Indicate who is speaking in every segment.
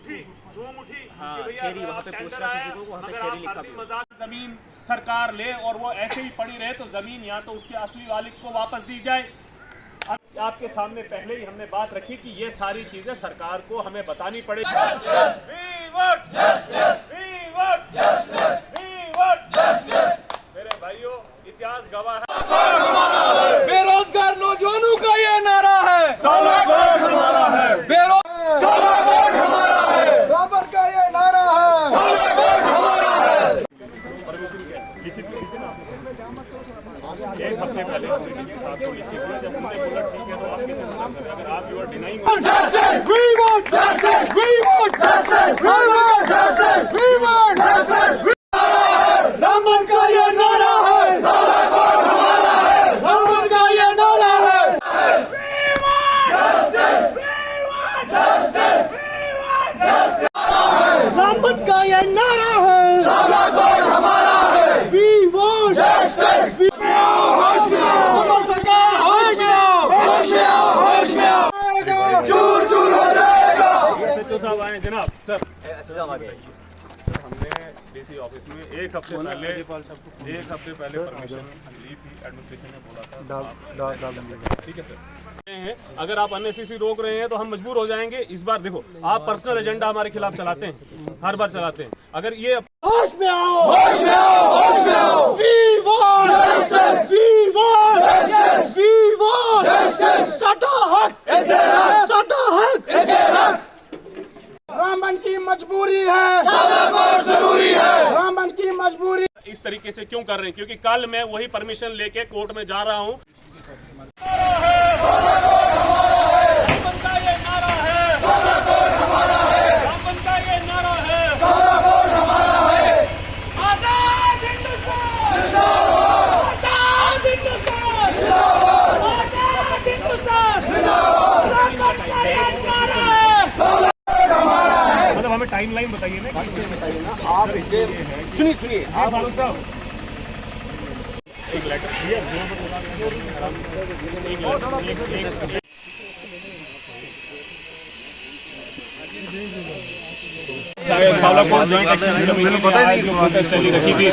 Speaker 1: शेरी वहाँ पे पूछना किसी को, वहाँ पे शेरी लिखा भी।
Speaker 2: जमीन सरकार ले और वो ऐसे ही पड़ी रहे तो जमीन या तो उसके असली मालिक को वापस दी जाए। अब आपके सामने पहले ही हमने बात रखी कि ये सारी चीजें सरकार को हमें बतानी पड़ेगी। मेरे भाइयों, इतिहास गवाह है,
Speaker 3: बेरोजगार नौजवानों का ये नारा है,
Speaker 2: साला वोट हमारा है,
Speaker 3: साला वोट हमारा है, राबर का ये नारा है, साला वोट हमारा है।
Speaker 2: लिखित में लिखे ना, एक हफ्ते पहले साहब को लिखित दिया, जब उन्होंने बोला ठीक है तो आप कैसे मतलब करें? अगर आप you are denying
Speaker 3: Justice, we want justice, we want justice, we want justice, we want justice. Raman का ये नारा है, साला वोट हमारा है, रामन का ये नारा है। रामन का ये नारा है, साला वोट हमारा है। We want justice. कमल सरकार होश में आओ, होश में आओ, होश में आओ। चूर चूर हो जाएगा।
Speaker 2: सचिव साहब आए जनाब। सर हमने डीसी ऑफिस में एक हफ्ते पहले परमिशन ली थी, एडमिनिस्ट्रेशन ने बोला था ठीक है सर। अगर आप अननेसेसरी रोक रहे हैं तो हम मजबूर हो जाएंगे। इस बार देखो, आप पर्सनल एजेंडा हमारे खिलाफ चलाते हैं, हर बार चलाते हैं। अगर ये
Speaker 3: होश में आओ, होश में आओ, होश में आओ। We want justice, we want justice, we want justice. साडा हक, साडा हक। रामन की मजबूरी है, साला वोट जरूरी है। रामन की मजबूरी।
Speaker 2: इस तरीके से क्यों कर रहे हैं? क्योंकि कल मैं वही परमिशन लेके कोर्ट में जा रहा हूँ। मतलब हमें टाइमलाइन बताइए ना, आप इसे सुनिए आप फारूक साहब एक लेटर रखी थी।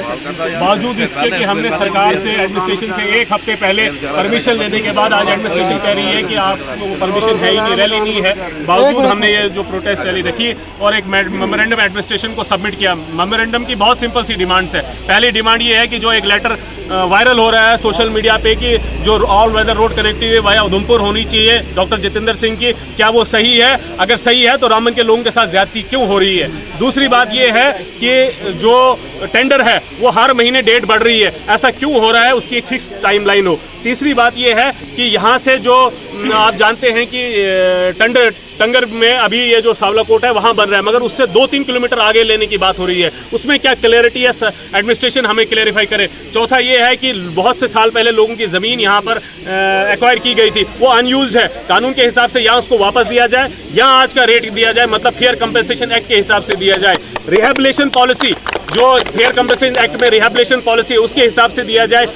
Speaker 2: बावजूद इसके कि हमने सरकार से, एडमिनिस्ट्रेशन से एक हफ्ते पहले परमिशन लेने के बाद आज एडमिनिस्ट्रेशन कह रही है कि आपको परमिशन है ही नहीं, रैली नहीं है, बावजूद हमने ये जो प्रोटेस्ट रैली रखी और एक मेमोरेंडम एडमिनिस्ट्रेशन को सबमिट किया। मेमोरेंडम की बहुत सिंपल सी डिमांड्स है। पहली डिमांड ये है कि जो एक लेटर वायरल हो रहा है सोशल मीडिया पे कि जो all weather road connectivity via Udhampur होनी चाहिए डॉक्टर जितेंद्र सिंह की, क्या वो सही है? अगर सही है तो रामन के लोगों के साथ ज्यादती क्यों हो रही है? दूसरी बात ये है कि जो टेंडर है वो हर महीने डेट बढ़ रही है, ऐसा क्यों हो रहा है? उसकी एक फिक्स टाइमलाइन हो। तीसरी बात ये है कि यहाँ से जो आप जानते हैं कि टंगर में अभी ये जो सावला कोट है वहाँ बन रहा है, मगर उससे 2-3 किलोमीटर आगे लेने की बात हो रही है। उसमें क्या क्लैरिटी है? एडमिनिस्ट्रेशन हमें क्लैरिफाई करे। चौथा ये है कि बहुत से साल पहले लोगों की ज़मीन यहाँ पर एक्वायर की गई थी, वो अनयूज्ड है। कानून के हिसाब से या उसको वापस दिया जाए या आज का रेट दिया जाए, मतलब फेयर कंपनसेशन एक्ट के हिसाब से दिया जाए। रिहेबिलिटेशन पॉलिसी, जो फेयर कंपनसेशन एक्ट में रिहेबिलिटेशन पॉलिसी है उसके हिसाब से दिया जाए।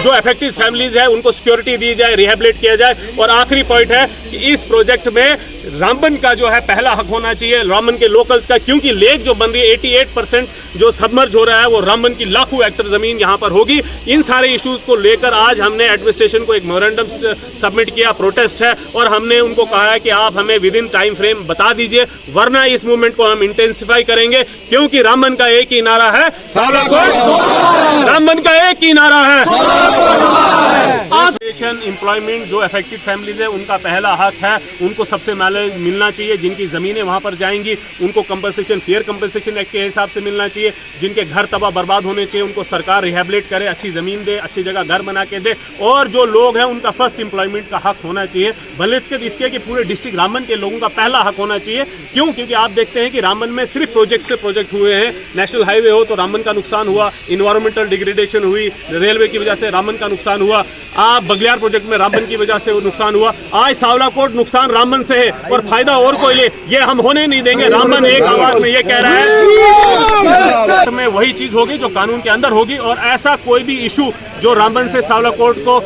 Speaker 2: जो अफेक्टेड फैमिलीज है उनको सिक्योरिटी दी जाए, रिहेबिलिट किया जाए। और आखिरी पॉइंट है कि इस प्रोजेक्ट में रामबन का जो है पहला हक होना चाहिए, रामबन के लोकल्स का, क्योंकि लेक जो बन रही है 88% जो सबमर्ज हो रहा है वो रामबन की लाखों हेक्टर जमीन यहाँ पर होगी। इन सारे इश्यूज को लेकर आज हमने एडमिनिस्ट्रेशन को एक मेमोरेंडम सबमिट किया, प्रोटेस्ट है, और हमने उनको कहा है कि आप हमें विद इन टाइम फ्रेम बता दीजिए, वरना इस मूवमेंट को हम इंटेंसिफाई करेंगे। क्योंकि रामबन का एक ही नारा है, रामबन का एक ही नारा है। एम्प्लॉयमेंट जो अफेक्टेड फैमिलीज है उनका पहला हक है, उनको सबसे मिलना चाहिए। जिनकी ज़मीनें वहाँ पर जाएंगी उनको कंपनसेशन फेयर कंपनसेशन एक्ट के हिसाब से मिलना चाहिए। जिनके घर तबाह बर्बाद होने चाहिए उनको सरकार रिहेबिलिट करे, अच्छी ज़मीन दे, अच्छी जगह घर बना के दे। और जो लोग हैं उनका फर्स्ट एम्प्लॉयमेंट का हक होना चाहिए, भले इसके कि पूरे डिस्ट्रिक्ट रामबन के लोगों का पहला हक होना चाहिए। क्यों? क्योंकि आप देखते हैं कि रामबन में सिर्फ प्रोजेक्ट से प्रोजेक्ट हुए हैं। नेशनल हाईवे हो तो रामबन का नुकसान हुआ, इन्वायरमेंटल डिग्रेडेशन हुई, रेलवे की वजह से रामबन का नुकसान हुआ, आप बगलियार प्रोजेक्ट में रामबन की वजह से नुकसान हुआ। आज सावला कोट नुकसान रामबन से है। और फायदा और कोई ले, ये हम होने नहीं देंगे। रामबन एक आवाज में ये कह रहा है में वही चीज होगी जो कानून के अंदर होगी, और ऐसा कोई भी इशू जो रामबन से सांवला कोर्ट को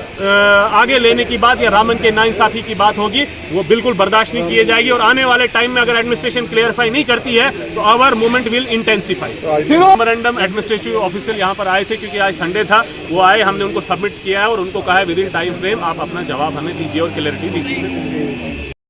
Speaker 2: आगे लेने की बात या रामबन के नाइंसाफी की बात होगी वो बिल्कुल बर्दाश्त नहीं की जाएगी। और आने वाले टाइम में अगर एडमिनिस्ट्रेशन क्लियरिफाई नहीं करती है तो our movement will intensify. Memorandum administrative official यहाँ पर आए थे क्योंकि आज संडे था, वो आए, हमने उनको सबमिट किया है और उनको कहा है विद इन टाइम फ्रेम आप अपना जवाब हमें दीजिए और क्लियरिटी दीजिए।